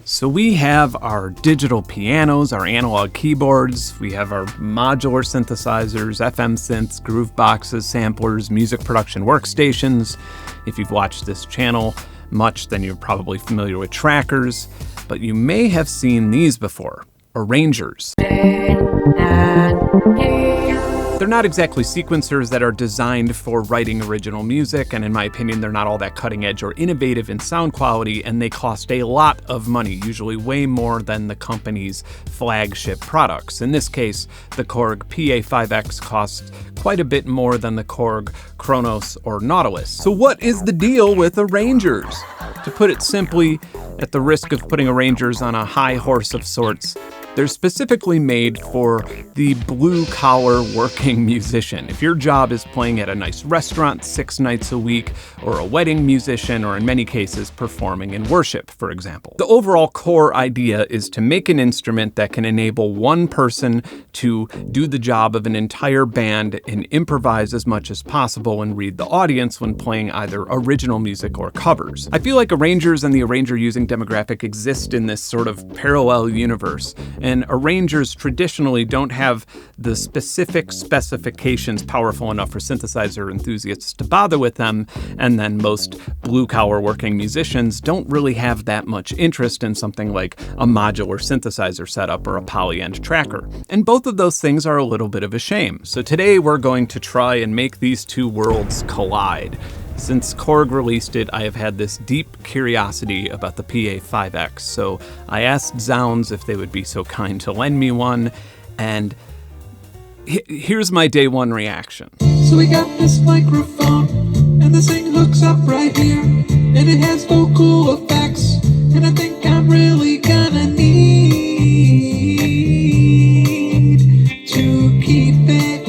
So we have our digital pianos, our analog keyboards, we have our modular synthesizers, FM synths, groove boxes, samplers, music production workstations. If you've watched this channel much, then you're probably familiar with trackers, but you may have seen these before, arrangers. They're not exactly sequencers that are designed for writing original music, and in my opinion, they're not all that cutting edge or innovative in sound quality, and they cost a lot of money, usually way more than the company's flagship products. In this case, the Korg PA5X costs quite a bit more than the Korg Kronos or Nautilus. So what is the deal with arrangers? To put it simply, at the risk of putting arrangers on a high horse of sorts, they're specifically made for the blue-collar working musician. If your job is playing at a nice restaurant 6 nights a week, or a wedding musician, or in many cases performing in worship, for example. The overall core idea is to make an instrument that can enable one person to do the job of an entire band and improvise as much as possible and read the audience when playing either original music or covers. I feel like arrangers and the arranger-using demographic exist in this sort of parallel universe. And arrangers traditionally don't have the specific specifications powerful enough for synthesizer enthusiasts to bother with them, and then most blue-collar working musicians don't really have that much interest in something like a modular synthesizer setup or a poly-end tracker. And both of those things are a little bit of a shame. So today we're going to try and make these two worlds collide. Since Korg released it, I have had this deep curiosity about the PA5X, so I asked Zounds if they would be so kind to lend me one, and here's my day one reaction. So we got this microphone, and this thing hooks up right here, and it has vocal effects, and I think I'm really gonna need to keep it.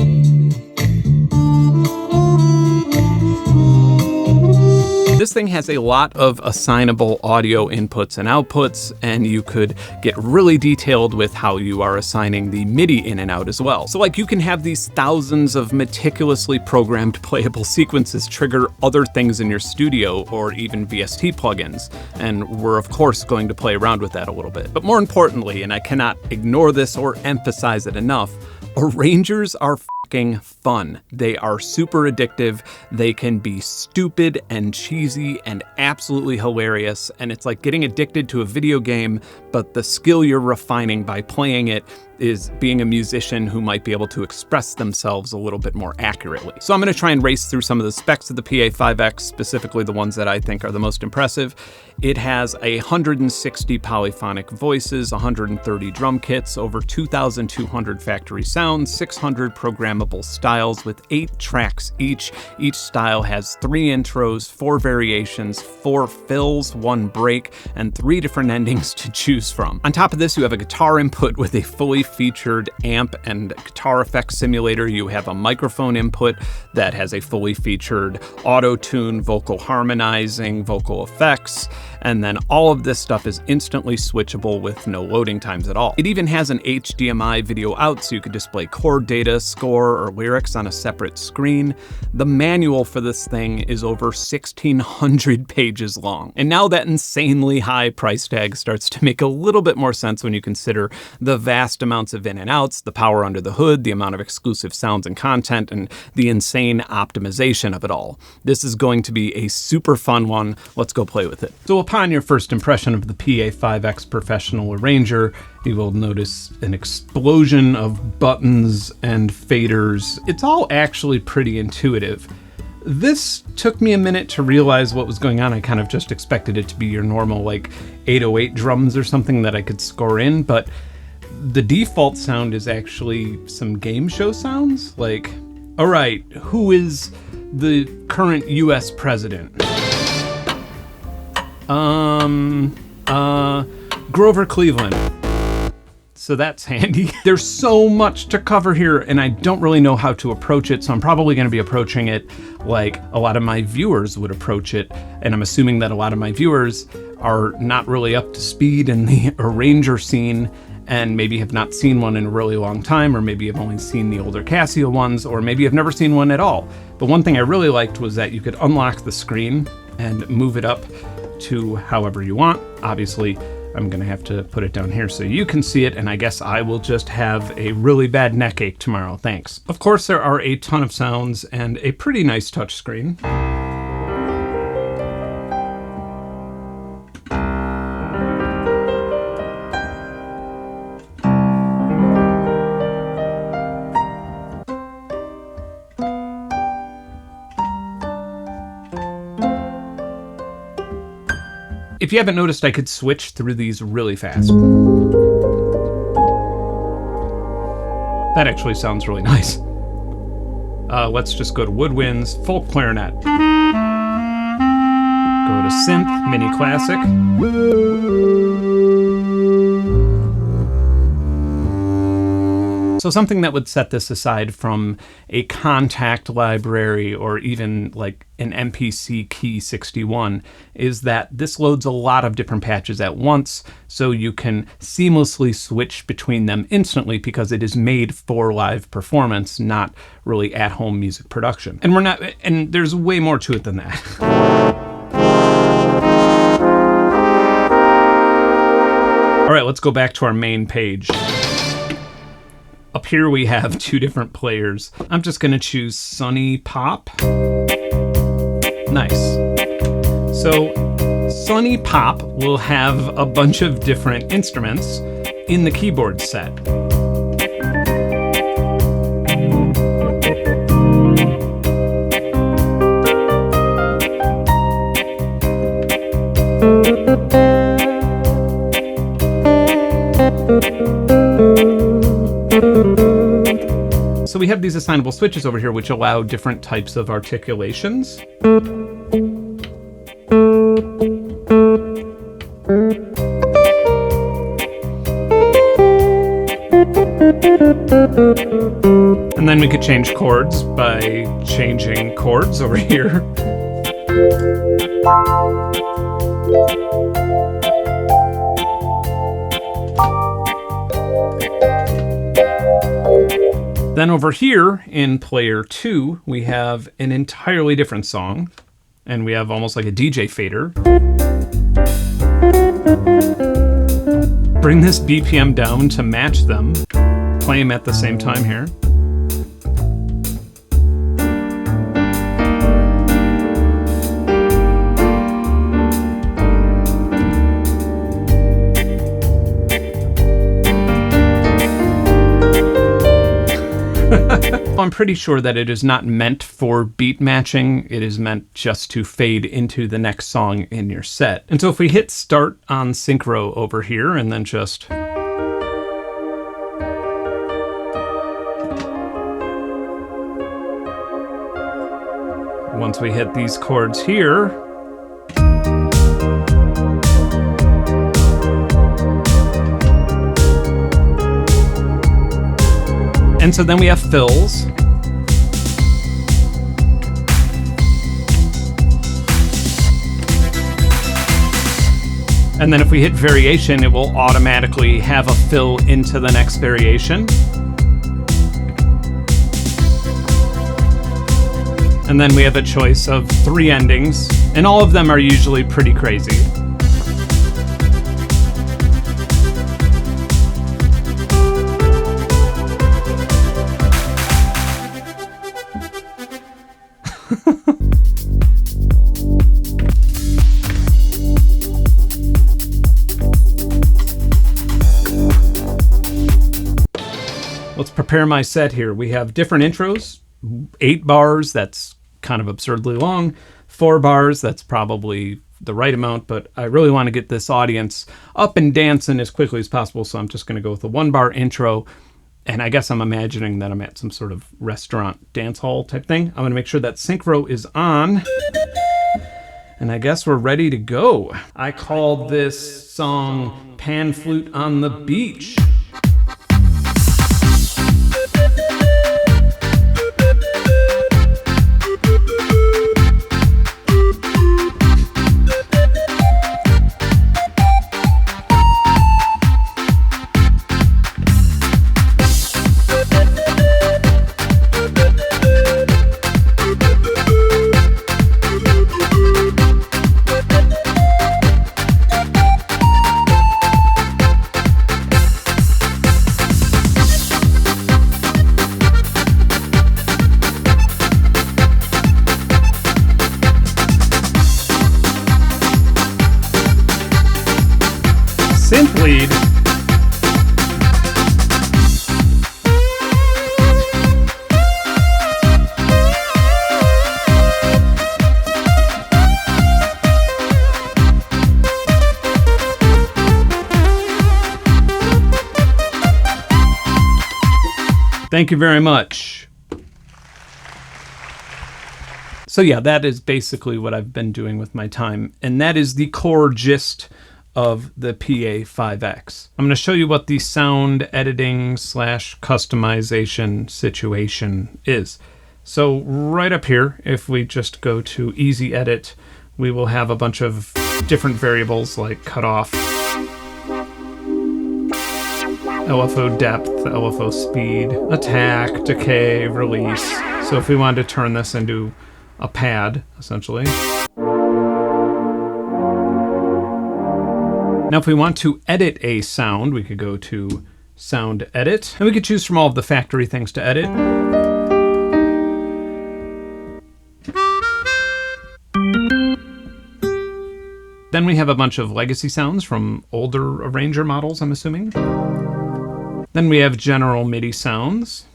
This thing has a lot of assignable audio inputs and outputs, and you could get really detailed with how you are assigning the MIDI in and out as well. So like you can have these thousands of meticulously programmed playable sequences trigger other things in your studio or even VST plugins, and we're of course going to play around with that a little bit. But more importantly, and I cannot ignore this or emphasize it enough, arrangers are fucking fun. They are super addictive. They can be stupid and cheesy and absolutely hilarious. And it's like getting addicted to a video game, but the skill you're refining by playing it is being a musician who might be able to express themselves a little bit more accurately. So I'm going to try and race through some of the specs of the PA5X, specifically the ones that I think are the most impressive. It has 160 polyphonic voices, 130 drum kits, over 2,200 factory sounds, 600 programmable styles with 8 tracks each. Each style has 3 intros, 4 variations, 4 fills, 1 break, and 3 different endings to choose from. On top of this, you have a guitar input with a fully featured amp and guitar effects simulator. You have a microphone input that has a fully featured auto-tune, vocal harmonizing, vocal effects, and then all of this stuff is instantly switchable with no loading times at all. It even has an HDMI video out so you could display chord data, score, or lyrics on a separate screen. The manual for this thing is over 1,600 pages long. And now that insanely high price tag starts to make a little bit more sense when you consider the vast amounts of in and outs, the power under the hood, the amount of exclusive sounds and content, and the insane optimization of it all. This is going to be a super fun one. Let's go play with it. So upon your first impression of the PA5X Professional Arranger, you will notice an explosion of buttons and faders. It's all actually pretty intuitive. This took me a minute to realize what was going on. I kind of just expected it to be your normal like 808 drums or something that I could score in, but the default sound is actually some game show sounds. Like, all right, who is the current US president? Grover Cleveland. So that's handy. There's so much to cover here, and I don't really know how to approach it, so I'm probably going to be approaching it like a lot of my viewers would approach it, and I'm assuming that a lot of my viewers are not really up to speed in the arranger scene, and maybe have not seen one in a really long time, or maybe have only seen the older Casio ones, or maybe have never seen one at all. But one thing I really liked was that you could unlock the screen and move it up to however you want. Obviously, I'm gonna have to put it down here so you can see it, and I guess I will just have a really bad neck ache tomorrow. Thanks. Of course, there are a ton of sounds and a pretty nice touchscreen. If you haven't noticed, I could switch through these really fast. That actually sounds really nice. Let's just go to woodwinds, folk clarinet. Go to synth, mini classic. So something that would set this aside from a Contact library or even like an MPC Key 61 is that this loads a lot of different patches at once, so you can seamlessly switch between them instantly because it is made for live performance, not really at-home music production. And there's way more to it than that. All right, let's go back to our main page. Up here we have two different players. I'm just gonna choose Sunny Pop. Nice. So Sunny Pop will have a bunch of different instruments in the keyboard set. So we have these assignable switches over here which allow different types of articulations. And then we could change chords by changing chords over here. Then over here in player 2, we have an entirely different song, and we have almost like a DJ fader. Bring this BPM down to match them, play them at the same time here. I'm pretty sure that it is not meant for beat matching. It is meant just to fade into the next song in your set. And so if we hit start on synchro over here and then just once we hit these chords here, and so then we have fills. And then if we hit variation, it will automatically have a fill into the next variation. And then we have a choice of 3 endings, and all of them are usually pretty crazy. Let's prepare my set here. We have different intros, 8 bars, that's kind of absurdly long, 4 bars, that's probably the right amount, but I really want to get this audience up and dancing as quickly as possible, so I'm just going to go with a 1-bar intro, and I guess I'm imagining that I'm at some sort of restaurant dance hall type thing. I'm going to make sure that synchro is on, and I guess we're ready to go. I called this song Pan Flute on the Beach. synth lead. Thank you very much. So yeah, that is basically what I've been doing with my time, and that is the core gist of the PA5X. I'm going to show you what the sound editing / customization situation is. So right up here, if we just go to Easy Edit, we will have a bunch of different variables like cutoff, LFO depth, LFO speed, attack, decay, release. So if we wanted to turn this into a pad, essentially. Now if we want to edit a sound, we could go to Sound Edit, and we could choose from all of the factory things to edit. Then we have a bunch of legacy sounds from older arranger models, I'm assuming. Then we have general MIDI sounds,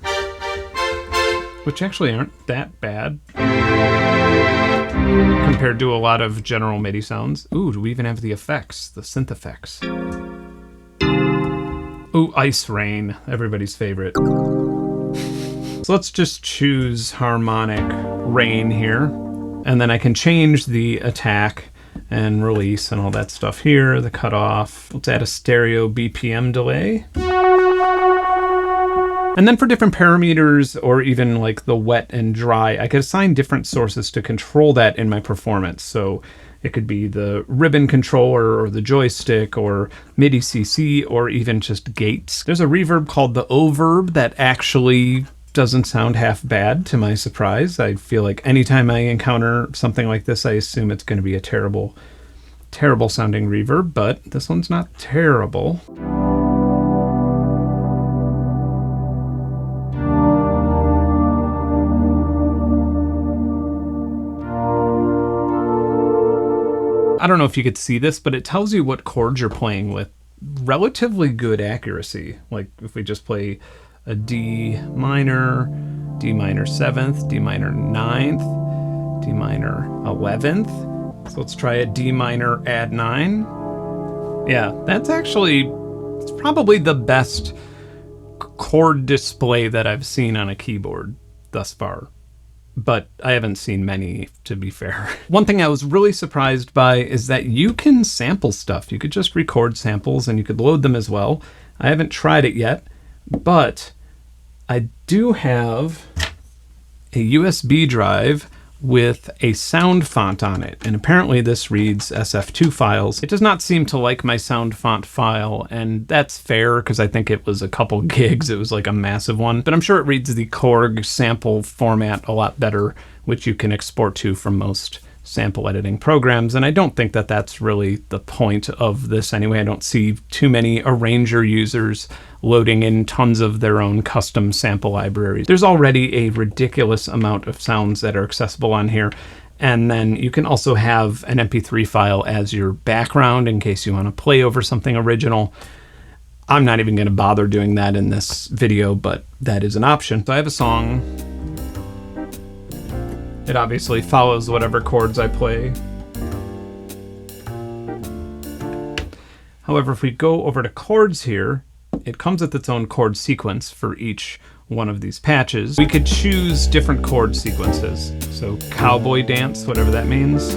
which actually aren't that bad compared to a lot of general MIDI sounds. Ooh, do we even have the effects, the synth effects? Ooh, Ice Rain, everybody's favorite. So let's just choose harmonic rain here, and then I can change the attack and release and all that stuff here, the cutoff. Let's add a stereo BPM delay. And then for different parameters, or even like the wet and dry, I could assign different sources to control that in my performance. So it could be the ribbon controller, or the joystick, or MIDI CC, or even just gates. There's a reverb called the O-verb that actually doesn't sound half bad, to my surprise. I feel like anytime I encounter something like this, I assume it's going to be a terrible, terrible sounding reverb, but this one's not terrible. I don't know if you could see this, but it tells you what chords you're playing with relatively good accuracy. Like if we just play a D minor 7th, D minor 9th, D minor 11th. So let's try a D minor add 9. Yeah, that's actually, it's probably the best chord display that I've seen on a keyboard thus far. But I haven't seen many, to be fair. One thing I was really surprised by is that you can sample stuff. You could just record samples and you could load them as well. I haven't tried it yet, but I do have a USB drive with a sound font on it, and apparently this reads SF2 files. It does not seem to like my sound font file, and that's fair because I think it was a couple gigs. It was like a massive one, but I'm sure it reads the Chord sample format a lot better, which you can export to from most sample editing programs, and I don't think that that's really the point of this anyway. I don't see too many arranger users loading in tons of their own custom sample libraries. There's already a ridiculous amount of sounds that are accessible on here, and then you can also have an MP3 file as your background in case you want to play over something original. I'm not even going to bother doing that in this video, but that is an option. So I have a song. It obviously follows whatever chords I play. However, if we go over to chords here, it comes with its own chord sequence for each one of these patches. We could choose different chord sequences. So cowboy dance, whatever that means.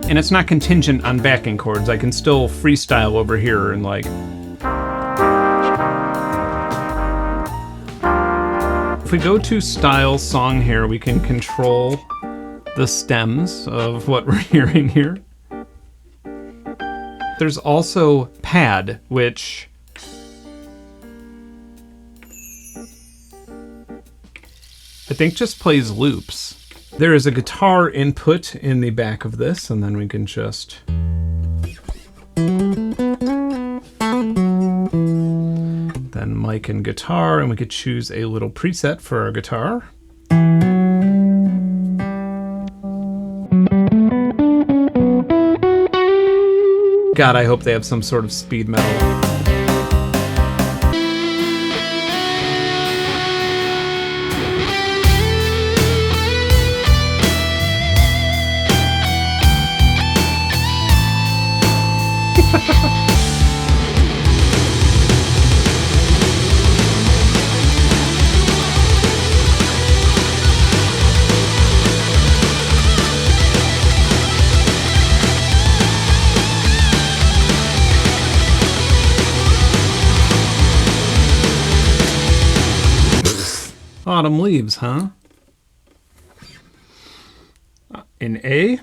And it's not contingent on backing chords. I can still freestyle over here and like, if we go to style song here, we can control the stems of what we're hearing here. There's also pad, which I think just plays loops. There is a guitar input in the back of this, and then we can just then mic and guitar, and we could choose a little preset for our guitar. God, I hope they have some sort of speed metal. Autumn leaves, huh? In A?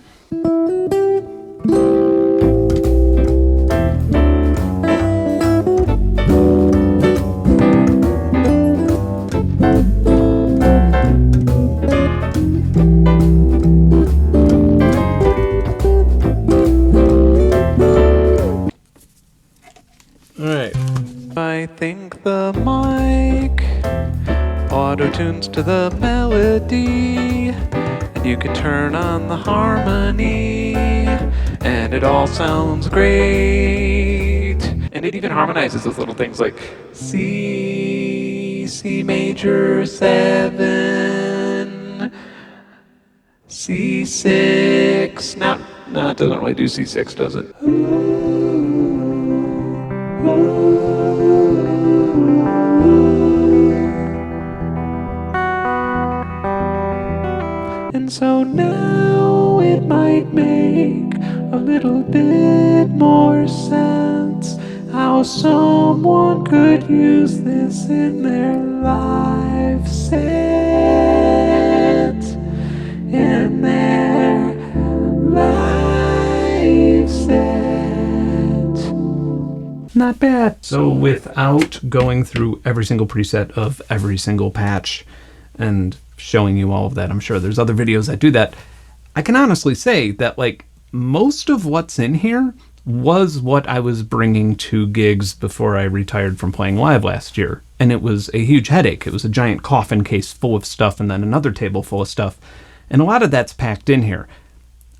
Alright. I think the mic auto-tunes to the melody, and you can turn on the harmony, and it all sounds great. And it even harmonizes with little things like C, C major 7, C6. No, it doesn't really do C6, does it? And so now it might make a little bit more sense how someone could use this in their live set. In their live set. Not bad. So without going through every single preset of every single patch and showing you all of that, I'm sure there's other videos that do that, I can honestly say that like most of what's in here was what I was bringing to gigs before I retired from playing live last year, and it was a huge headache. It was a giant coffin case full of stuff and then another table full of stuff, and a lot of that's packed in here.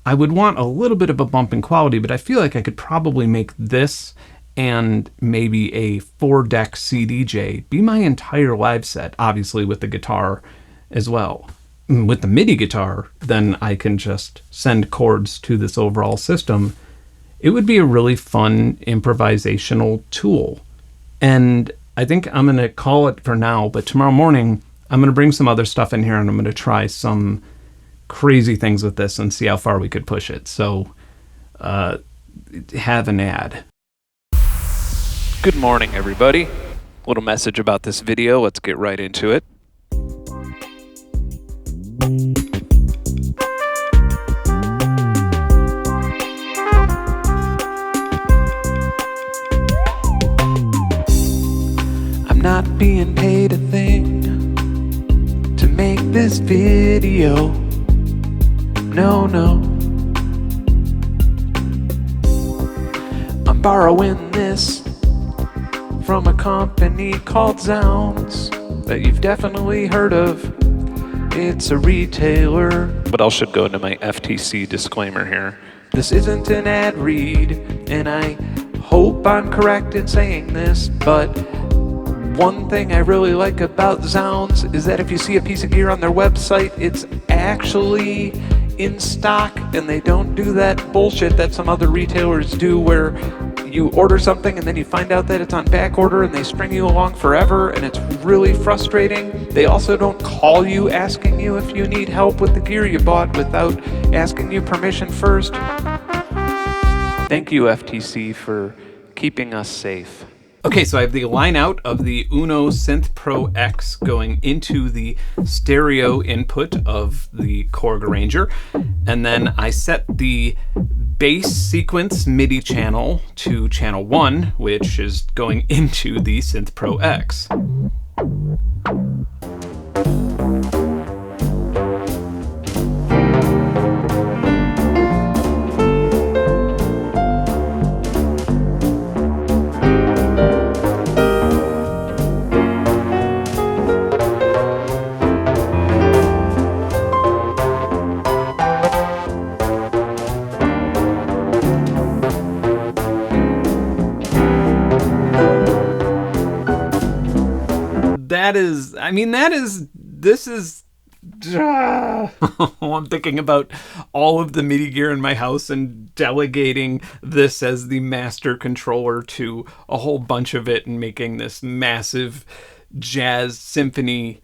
I would want a little bit of a bump in quality, but I feel like I could probably make this and maybe a 4-deck CDJ be my entire live set, obviously with the guitar as well. With the MIDI guitar, then I can just send chords to this overall system. It would be a really fun improvisational tool. And I think I'm going to call it for now, but tomorrow morning I'm going to bring some other stuff in here and I'm going to try some crazy things with this and see how far we could push it. So have an ad. Good morning, everybody. Little message about this video. Let's get right into it. I'm not being paid a thing to make this video. No. I'm borrowing this from a company called Sounds that you've definitely heard of. It's a retailer, but I should go into my FTC disclaimer here. This isn't an ad read, and I hope I'm correct in saying this, but one thing I really like about Sounds is that if you see a piece of gear on their website, it's actually in stock, and they don't do that bullshit that some other retailers do where you order something and then you find out that it's on back order and they string you along forever and it's really frustrating. They also don't call you asking you if you need help with the gear you bought without asking you permission first. Thank you, FTC, for keeping us safe. Okay, so I have the line out of the Uno Synth Pro X going into the stereo input of the Chord Arranger, and then I set the bass sequence MIDI channel to channel 1, which is going into the Synth Pro X. I'm thinking about all of the MIDI gear in my house and delegating this as the master controller to a whole bunch of it and making this massive jazz symphony.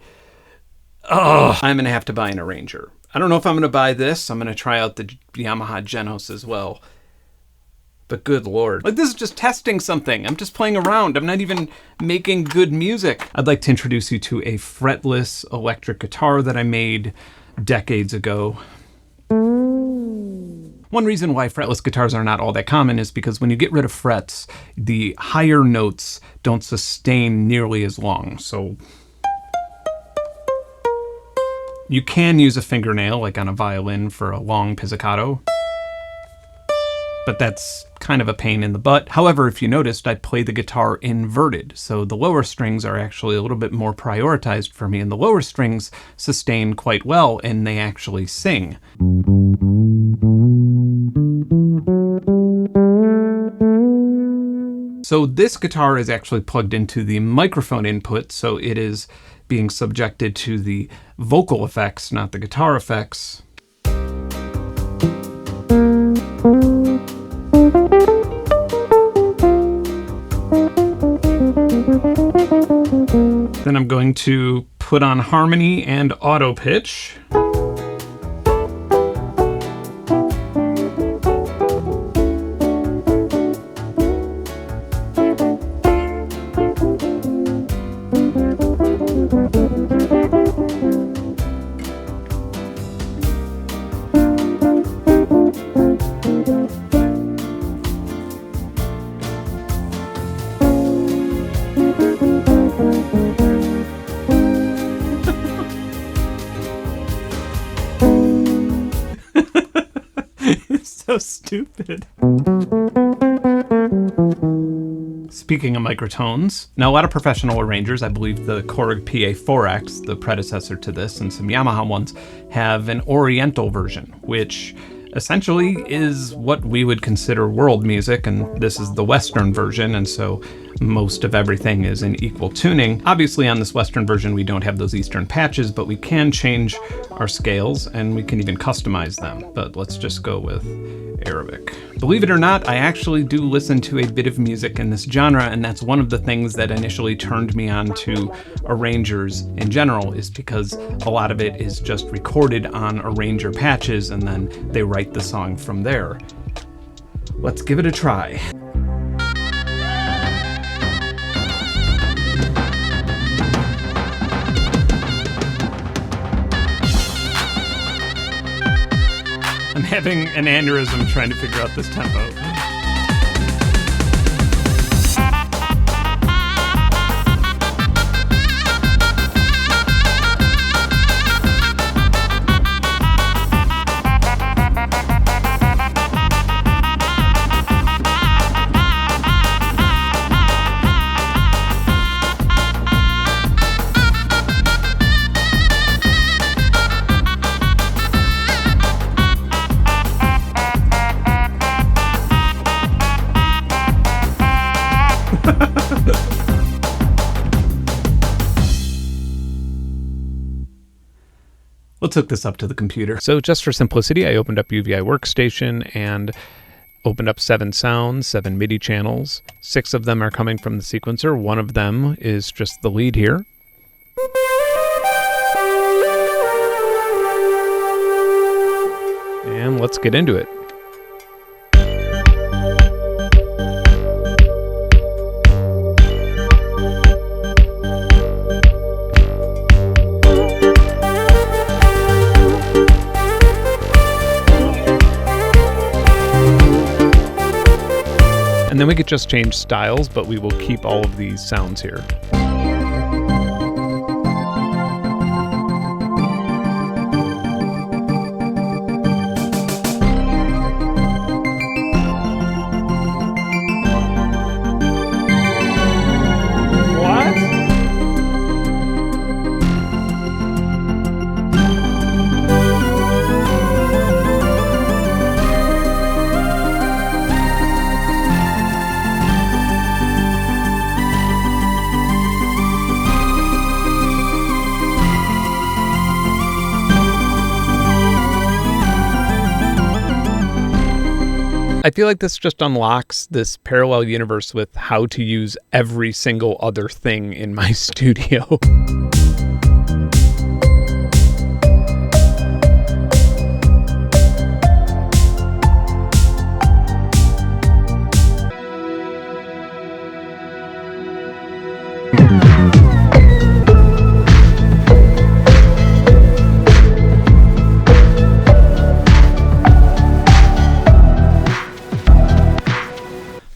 Oh, I'm going to have to buy an arranger. I don't know if I'm going to buy this. I'm going to try out the Yamaha Genos as well. But good Lord. Like, this is just testing something. I'm just playing around. I'm not even making good music. I'd like to introduce you to a fretless electric guitar that I made decades ago. One reason why fretless guitars are not all that common is because when you get rid of frets, the higher notes don't sustain nearly as long. So you can use a fingernail, like on a violin, for a long pizzicato, but that's kind of a pain in the butt. However, if you noticed, I play the guitar inverted, so the lower strings are actually a little bit more prioritized for me, and the lower strings sustain quite well, and they actually sing. So this guitar is actually plugged into the microphone input, so it is being subjected to the vocal effects, not the guitar effects. Then I'm going to put on harmony and auto pitch. So stupid. Speaking of microtones, now a lot of professional arrangers, I believe the Chord PA4X, the predecessor to this, and some Yamaha ones, have an Oriental version, which essentially is what we would consider world music, and this is the Western version, and so most of everything is in equal tuning. Obviously on this Western version we don't have those Eastern patches, but we can change our scales and we can even customize them. But let's just go with Arabic. Believe it or not, I actually do listen to a bit of music in this genre, and that's one of the things that initially turned me on to arrangers in general, is because a lot of it is just recorded on arranger patches and then they write the song from there. Let's give it a try. I'm having an aneurysm trying to figure out this tempo. Let's hook this up to the computer. So just for simplicity, I opened up UVI Workstation and opened up 7 sounds, 7 MIDI channels. 6 of them are coming from the sequencer. 1 of them is just the lead here. And let's get into it. And then we could just change styles, but we will keep all of these sounds here. I feel like this just unlocks this parallel universe with how to use every single other thing in my studio.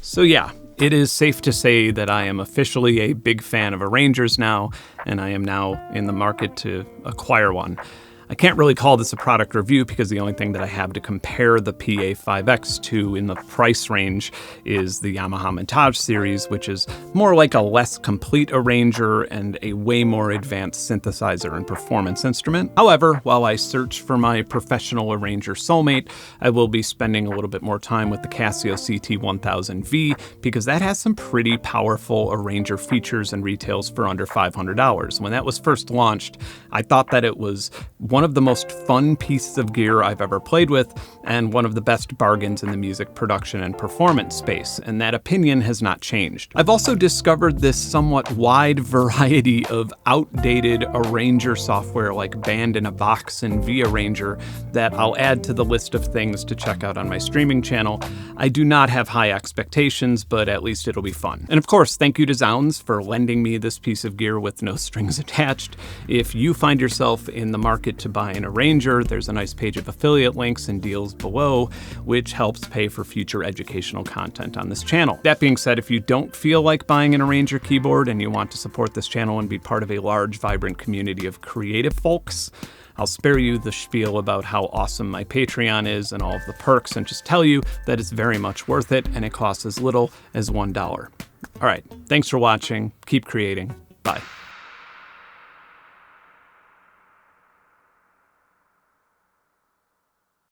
So yeah, it is safe to say that I am officially a big fan of arrangers now, and I am now in the market to acquire one. I can't really call this a product review because the only thing that I have to compare the PA5X to in the price range is the Yamaha Montage series, which is more like a less complete arranger and a way more advanced synthesizer and performance instrument. However, while I search for my professional arranger soulmate, I will be spending a little bit more time with the Casio CT1000V because that has some pretty powerful arranger features and retails for under $500. When that was first launched, I thought that it was one of the most fun pieces of gear I've ever played with, and one of the best bargains in the music production and performance space, and that opinion has not changed. I've also discovered this somewhat wide variety of outdated arranger software like Band in a Box and V-Arranger that I'll add to the list of things to check out on my streaming channel. I do not have high expectations, but at least it'll be fun. And of course, thank you to Zounds for lending me this piece of gear with no strings attached. If you find yourself in the market to buy an arranger, there's a nice page of affiliate links and deals below, which helps pay for future educational content on this channel. That being said, if you don't feel like buying an arranger keyboard and you want to support this channel and be part of a large, vibrant community of creative folks, I'll spare you the spiel about how awesome my Patreon is and all of the perks, and just tell you that it's very much worth it and it costs as little as $1. All right, thanks for watching. Keep creating. Bye.